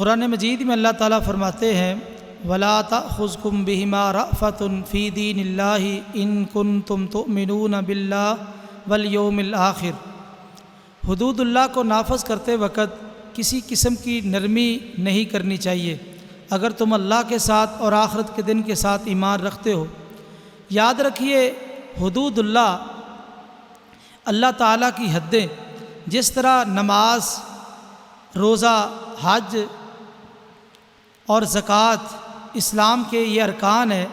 قرآن مجید میں اللہ تعالیٰ فرماتے ہیں وَلَا تَأْخُذْكُمْ بِهِمَا رَأْفَةٌ فِي دِينِ اللَّهِ إِن كُنتُمْ تُؤْمِنُونَ بِاللَّهِ وَالْيَوْمِ الْآخِرِ۔ حدود اللہ کو نافذ کرتے وقت کسی قسم کی نرمی نہیں کرنی چاہیے اگر تم اللہ کے ساتھ اور آخرت کے دن کے ساتھ ایمان رکھتے ہو۔ یاد رکھیے حدود اللہ تعالیٰ کی حدیں، جس طرح نماز، روزہ، حج اور زکوٰۃ اسلام کے یہ ارکان ہیں،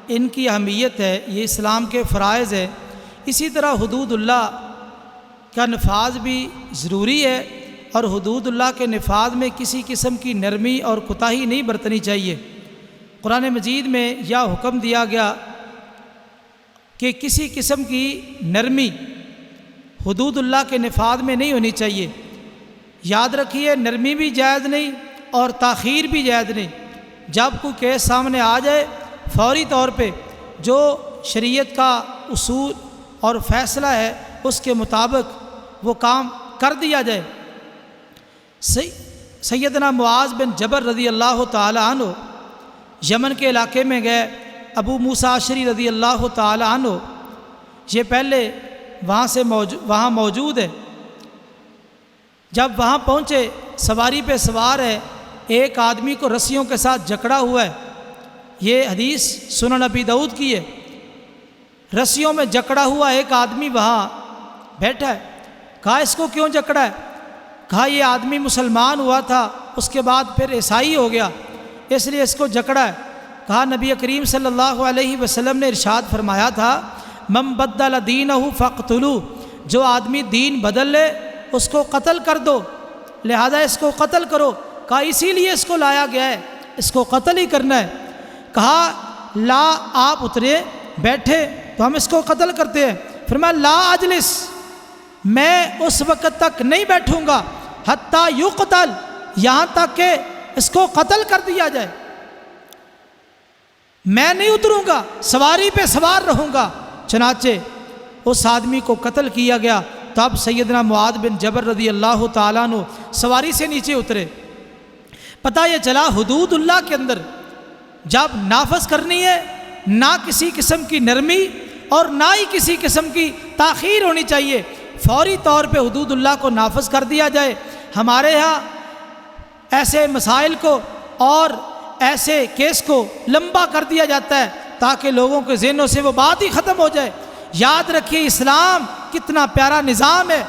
ان کی اہمیت ہے، یہ اسلام کے فرائض ہے، اسی طرح حدود اللہ کا نفاذ بھی ضروری ہے، اور حدود اللہ کے نفاذ میں کسی قسم کی نرمی اور کوتاہی نہیں برتنی چاہیے۔ قرآن مجید میں یہ حکم دیا گیا کہ کسی قسم کی نرمی حدود اللہ کے نفاذ میں نہیں ہونی چاہیے۔ یاد رکھیے نرمی بھی جائز نہیں اور تاخیر بھی جائز نہیں۔ جب کوئی کیس سامنے آ جائے فوری طور پہ جو شریعت کا اصول اور فیصلہ ہے اس کے مطابق وہ کام کر دیا جائے۔ سیدنا معاذ بن جبل رضی اللہ تعالی عنہ یمن کے علاقے میں گئے۔ ابو موسیٰ اشعری رضی اللہ تعالی عنہ یہ پہلے وہاں موجود ہے۔ جب وہاں پہنچے سواری پہ سوار ہے، ایک آدمی کو رسیوں کے ساتھ جکڑا ہوا ہے۔ یہ حدیث سنن ابی داؤد کی ہے۔ رسیوں میں جکڑا ہوا ایک آدمی وہاں بیٹھا ہے۔ کہا اس کو کیوں جکڑا ہے؟ کہا یہ آدمی مسلمان ہوا تھا، اس کے بعد پھر عیسائی ہو گیا، اس لیے اس کو جکڑا ہے۔ کہا نبی کریم صلی اللہ علیہ وسلم نے ارشاد فرمایا تھا من بدل دینہ فاقتلوہ، جو آدمی دین بدل لے اس کو قتل کر دو، لہذا اس کو قتل کرو۔ کہا اسی لیے اس کو لایا گیا ہے، اس کو قتل ہی کرنا ہے۔ کہا لا، آپ اترے بیٹھے تو ہم اس کو قتل کرتے ہیں۔ فرمایا لا اجلس، میں اس وقت تک نہیں بیٹھوں گا حتیٰ یقتل، یہاں تک کہ اس کو قتل کر دیا جائے۔ میں نہیں اتروں گا، سواری پہ سوار رہوں گا۔ چنانچہ اس آدمی کو قتل کیا گیا۔ تب سیدنا معاذ بن جبل رضی اللہ تعالیٰ عنہ سواری سے نیچے اترے۔ پتہ یہ چلا حدود اللہ کے اندر جب نافذ کرنی ہے نہ کسی قسم کی نرمی اور نہ ہی کسی قسم کی تاخیر ہونی چاہیے، فوری طور پہ حدود اللہ کو نافذ کر دیا جائے۔ ہمارے ہاں ایسے مسائل کو اور ایسے کیس کو لمبا کر دیا جاتا ہے تاکہ لوگوں کے ذہنوں سے وہ بات ہی ختم ہو جائے۔ یاد رکھیے اسلام کتنا پیارا نظام ہے۔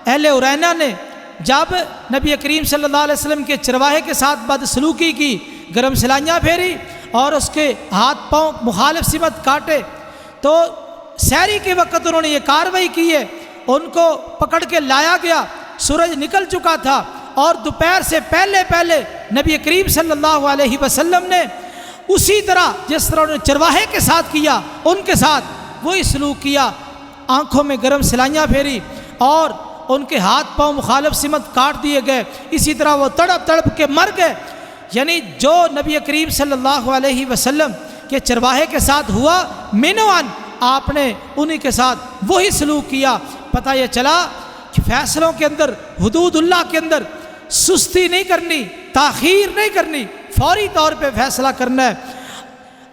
اہل عرینہ نے جب نبی کریم صلی اللہ علیہ وسلم کے چرواہے کے ساتھ بدسلوکی کی، گرم سلائیاں پھیری اور اس کے ہاتھ پاؤں مخالف سمت کاٹے، تو سحری کے وقت انہوں نے یہ کارروائی کی ہے۔ ان کو پکڑ کے لایا گیا، سورج نکل چکا تھا اور دوپہر سے پہلے نبی کریم صلی اللہ علیہ وسلم نے اسی طرح جس طرح انہوں نے چرواہے کے ساتھ کیا ان کے ساتھ وہی سلوک کیا۔ آنکھوں میں گرم سلائیاں پھیری اور ان کے ہاتھ پاؤں مخالف سمت کاٹ دیے گئے۔ اسی طرح وہ تڑپ کے مر گئے۔ یعنی جو نبی کریم صلی اللہ علیہ وسلم کے چرواہے کے ساتھ ہوا مینوان، آپ نے انہی کے ساتھ وہی سلوک کیا۔ پتہ یہ چلا کہ فیصلوں کے اندر، حدود اللہ کے اندر سستی نہیں کرنی، تاخیر نہیں کرنی، فوری طور پہ فیصلہ کرنا ہے۔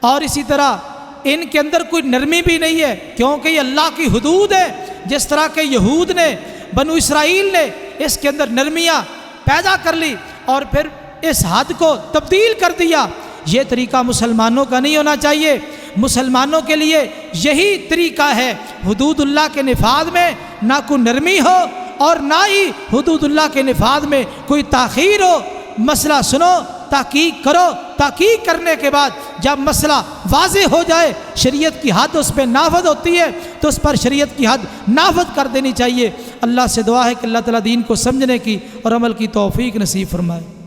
اور اسی طرح ان کے اندر کوئی نرمی بھی نہیں ہے کیونکہ یہ اللہ کی حدود ہے۔ جس طرح کہ یہود نے، بنو اسرائیل نے اس کے اندر نرمیاں پیدا کر لی اور پھر اس حد کو تبدیل کر دیا، یہ طریقہ مسلمانوں کا نہیں ہونا چاہیے۔ مسلمانوں کے لیے یہی طریقہ ہے، حدود اللہ کے نفاذ میں نہ کوئی نرمی ہو اور نہ ہی حدود اللہ کے نفاذ میں کوئی تاخیر ہو۔ مسئلہ سنو، تحقیق کرو، تحقیق کرنے کے بعد جب مسئلہ واضح ہو جائے، شریعت کی حد اس پہ نافذ ہوتی ہے تو اس پر شریعت کی حد نافذ کر دینی چاہیے۔ اللہ سے دعا ہے کہ اللہ تعالیٰ دین کو سمجھنے کی اور عمل کی توفیق نصیب فرمائے۔